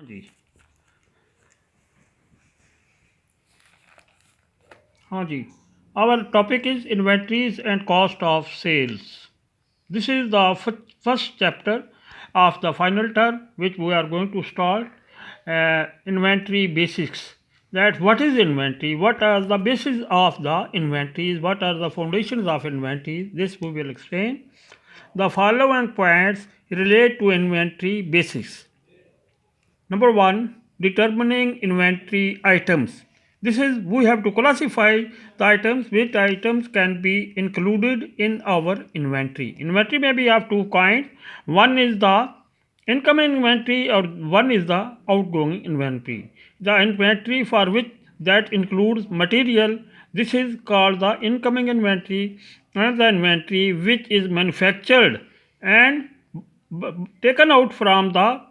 जी हाँ जी our topic is inventories and cost of sales. This is the first chapter of the final term which we are going to start. Inventory basics, that what is inventory, what are the basis of the inventories, what are the foundations of inventory, this we will explain. The following points relate to inventory basics. Number one, determining inventory items. This is we have to classify the items, which items can be included in our inventory. Inventory may be of two kinds. One is the incoming inventory or one is the outgoing inventory. The inventory for which that includes material, this is called the incoming inventory, and the inventory which is manufactured and taken out from the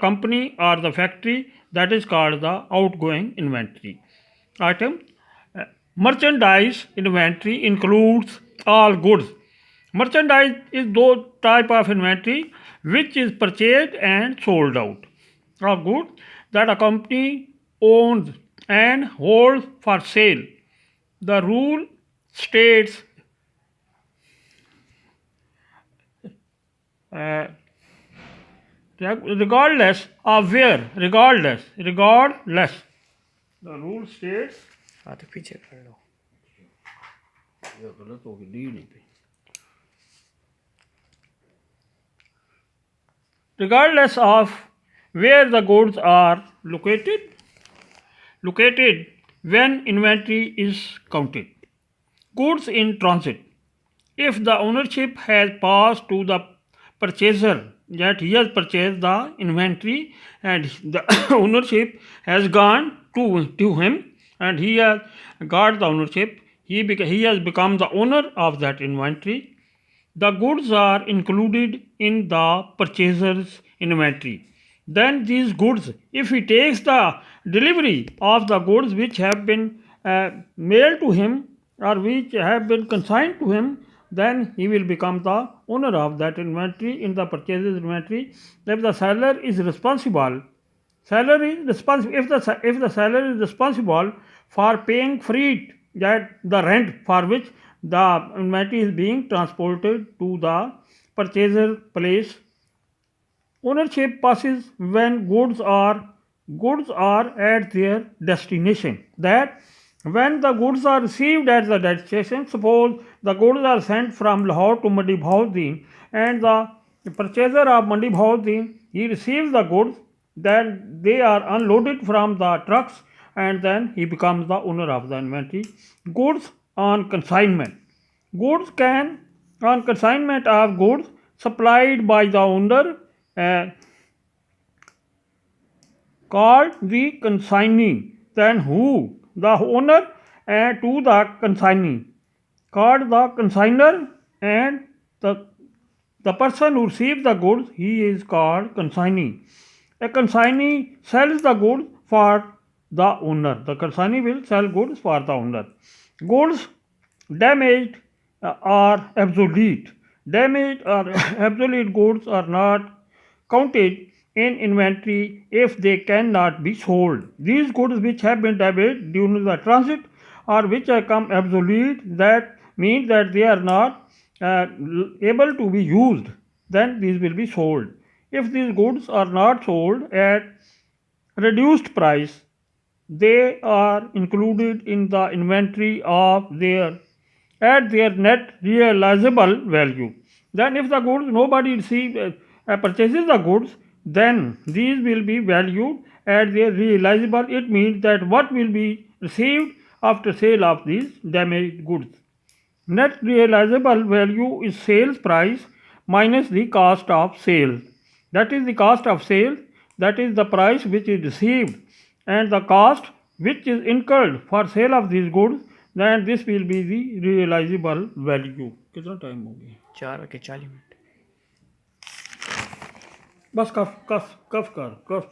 company or the factory, that is called the outgoing inventory item. Merchandise inventory includes all goods. Merchandise is those type of inventory which is purchased and sold out of goods that a company owns and holds for sale. The rule states uh, regardless of where, regardless. The rule states हाँ तो पीछे कर लो. ये गलत हो गई, D नहीं पे. Regardless of where the goods are located when inventory is counted. Goods in transit. If the ownership has passed to the purchaser, that he has purchased the inventory and the ownership has gone to him and he has got the ownership, he has become the owner of that inventory. The goods are included in the purchaser's inventory. Then these goods, if he takes the delivery of the goods which have been mailed to him or which have been consigned to him, then he will become the owner of that inventory in the purchaser's inventory. If the seller is responsible, if the seller is responsible for paying freight, that the rent for which the inventory is being transported to the purchaser place. Ownership passes when goods are at their destination. That when the goods are received at the destination, suppose the goods are sent from Lahore to Mandi Bahauddin, and the purchaser of Mandi Bahauddin, he receives the goods, then they are unloaded from the trucks and then he becomes the owner of the inventory. Goods on consignment. Goods can, on consignment of goods supplied by the owner, uh, called the consignee. Then who? The owner and to the consignee. Called the consigner, and the person who receives the goods, he is called consignee. A consignee sells the goods for the owner. The consignee will sell goods for the owner. Goods damaged or obsolete. Damaged or obsolete goods are not counted in inventory if they cannot be sold. These goods which have been damaged during the transit or which have become obsolete, that means that they are not able to be used, then these will be sold. If these goods are not sold at reduced price, they are included in the inventory of their at their net realizable value. Then if the goods nobody purchases the goods, then these will be valued at their realizable. It means that what will be received after sale of these damaged goods. Net realizable value is sales price minus the cost of sale. That is the cost of sale, that is the price which is received, and the cost which is incurred for sale of these goods, then this will be the realizable value. कितना time हो गया? 4:40 बस कफ कफ कफ कर कफ